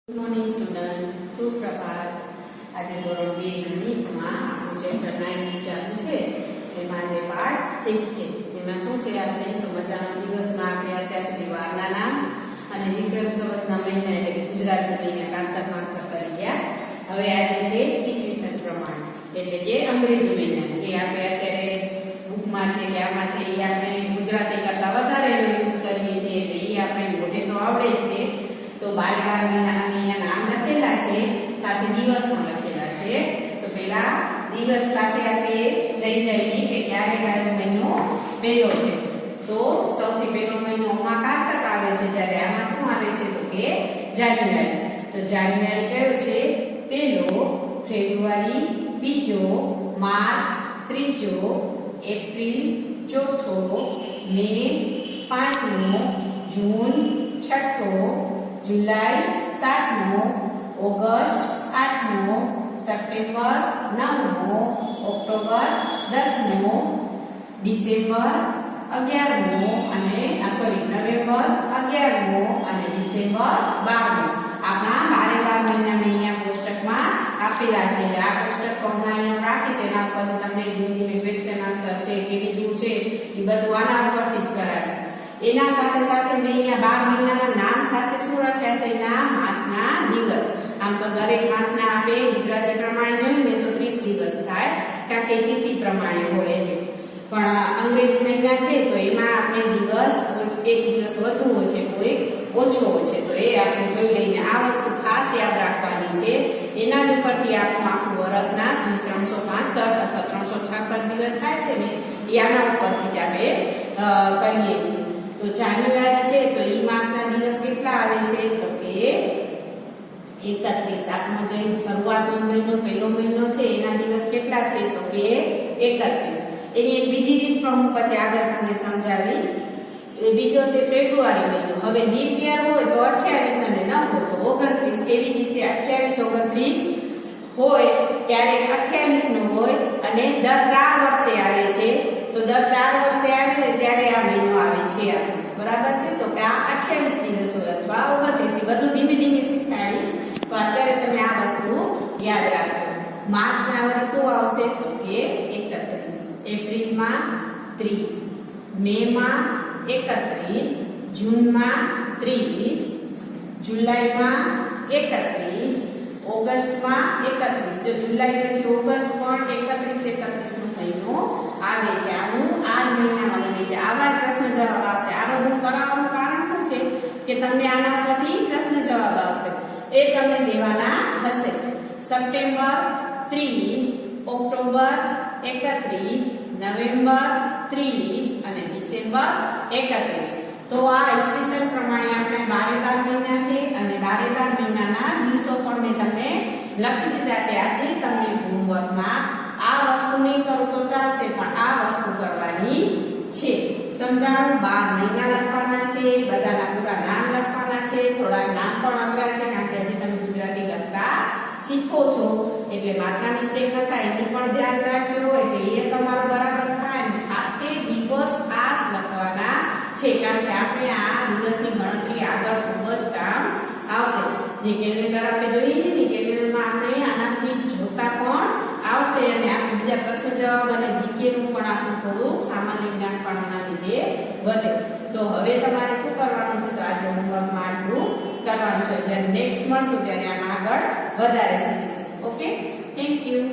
Good morning student, સુપ્રભાત. આજે ધોરણ 2 ગણિતમાં આપણું ચેપ્ટર 9 ચાલુ છે. એમાં જે પાઠ 6 છે એમાં શું છે, આપણે તો મજાના દિવસમાં આપણે અત્યાર સુધી વારના નામ અને વિક્રમ સંવતના મહિના એટલે કે ગુજરાતી મહિના કાંતકમાસર કરી ગયા. હવે આજે છે ઈસવીસન પ્રમાણે એટલે કે અંગ્રેજી મહિના, જે આપણે અત્યારે બુકમાં છે કે આમાં છે એ આપણે ગુજરાતી કરતા વધારે યુઝ કરીએ છીએ એટલે એ આપણે મોઢે તો આવડે જ છે. તો 12 મહિનાના અહીંયા નામ લખેલા છે, સાથે દિવસ પણ લખેલા છે. તો પેલા દિવસ સાથે આપણે જઈએ કે ક્યારે કયો મહિનો પહેલો છે. તો સૌથી પહેલો મહિનો માં કારતક આવે છે, જ્યારે આમાં શું આવે છે તો કે જાન્યુઆરી. તો જાન્યુઆરી કયો છે પહેલો, ફેબ્રુઆરી બીજો, માર્ચ ત્રીજો, એપ્રિલ ચોથો, મે પાંચમો, જૂન છઠ્ઠો, जुलाई 7मो, ऑगस्ट 8मो, सप्टेम्बर 9मो, ऑक्टोबर 10मो, डिसेम्बर 11मो અને નવેમ્બર 11મો અને ડિસેમ્બર 12મો. આપણા 12 મહિના અહીંયા કોષ્ટકમાં આપેલા છે. આ કોષ્ટક તો હમણાં અહીંયા રાખીશ, એના ઉપર તમને ધીમે ધીમે ક્વેશ્ચન આન્સર છે કે બીજું છે એ બધું આના ઉપરથી જ કરાવીશ. એના સાથે સાથે મેં અહીંયા 12 મહિનાના નામ સાથે શું રાખ્યા છે, એના માસના દિવસ. આમ તો દરેક માસના આપણે ગુજરાતી પ્રમાણે જોઈએ તો 30 દિવસ થાય, કારણ કે તિથિ પ્રમાણે હોય એટલે. પણ અંગ્રેજી મહિના છે તો એમાં આપણે દિવસ એક દિવસ વધુ હોય છે, કોઈ ઓછો હોય છે. તો એ આપણે જોઈ લઈને આ વસ્તુ ખાસ યાદ રાખવાની છે. એના જ ઉપરથી આપણું આખું વર્ષના 365 અથવા 366 દિવસ થાય છે ને, એ આના ઉપરથી જ આપણે કરીએ છીએ. તો જાન્યુઆરી છે તો ઈ માસના દિવસ કેટલા આવે છે તો કે 31. આપણો જે શરૂઆતનો મહિનો પહેલો મહિનો છે એના દિવસ કેટલા છે તો કે 31. એની એક બીજી રીત પણ હું પછી આગળ તમને સમજાવીશ. બીજો છે ફેબ્રુઆરી મહિનો. હવે લીપ યર હોય તો 28 અને ન હોય તો 29. એવી રીતે 28 29 હોય, ક્યારેક 28 નો હોય અને દર 4 વર્ષે આવે છે. તો દર 4 વર્ષે આવે ને ત્યારે આ મહિનો આવે છે આપણો, બરાબર છે. તો કે આ 28 દિવસ હોય અથવા 29. બધું ધીમે ધીમે શીખવાડીશ, તો અત્યારે તમે આ વસ્તુ યાદ રાખજો. માર્ચના વળી શું આવશે તો કે 31, એપ્રિલમાં 30, મેમાં 31, જૂનમાં 30, જુલાઈમાં 31, ઓગસ્ટમાં 31. જો જુલાઈ પછી ઓગસ્ટ પણ 31 નો મહિનો આવે છે. આનું આ જ મહિનામાં બને છે. આવા પ્રશ્ન જવાબ આવશે. આ બધું કરાવવાનું કારણ શું છે કે તમને આના ઉપરથી પ્રશ્ન જવાબ આવશે, એ તમને દેવાના હશે. સપ્ટેમ્બર 30, ઓક્ટોબર 31, નવેમ્બર 30 અને ડિસેમ્બર 31. તો આ ઈસવીસન પ્રમાણે આપણે 12 મહિના છે અને 12 મહિનાના દિવસો પણ મેં તમને લખી દીધા છે. આજે તમને હોમવર્કમાં આ વસ્તુ નહીં કરો તો ચાલશે, પણ આ વસ્તુ કરવાની છે. સમજાણું? 12 મહિના લખવાના છે, બધાના પૂરા નામ લખવાના છે. થોડાક નામ પણ અઘરા છે, કારણ કે હજી તમે ગુજરાતી લખતા શીખો છો, એટલે માત્રા મિસ્ટેક ન થાય એની પણ ધ્યાન રાખજો, એટલે એ તમારું બરાબર થાય. અને સાથે દિવસ ખાસ લખવાના છે, કારણ કે આપણે આ દિવસની ગણતરી આગળ ખૂબ જ કામ આવશે. જે કેલેન્ડર આપણે જોઈએ છે ને, કેલેન્ડરમાં આપણે આનાથી જોતા પણ આવશે, અને આપણે બીજા પ્રશ્ન જવાબ અને જીકે નું પણ આપણું થોડું સામાન્ય જ્ઞાન પણ આના લીધે વધે. તો હવે તમારે શું કરવાનું છે, તો આજે હોમવર્કમાં આટલું કરવાનું છે. જ્યારે નેક્સ્ટ મળશું ત્યારે આમાં આગળ વધારે શીખીશું. Okay, thank you.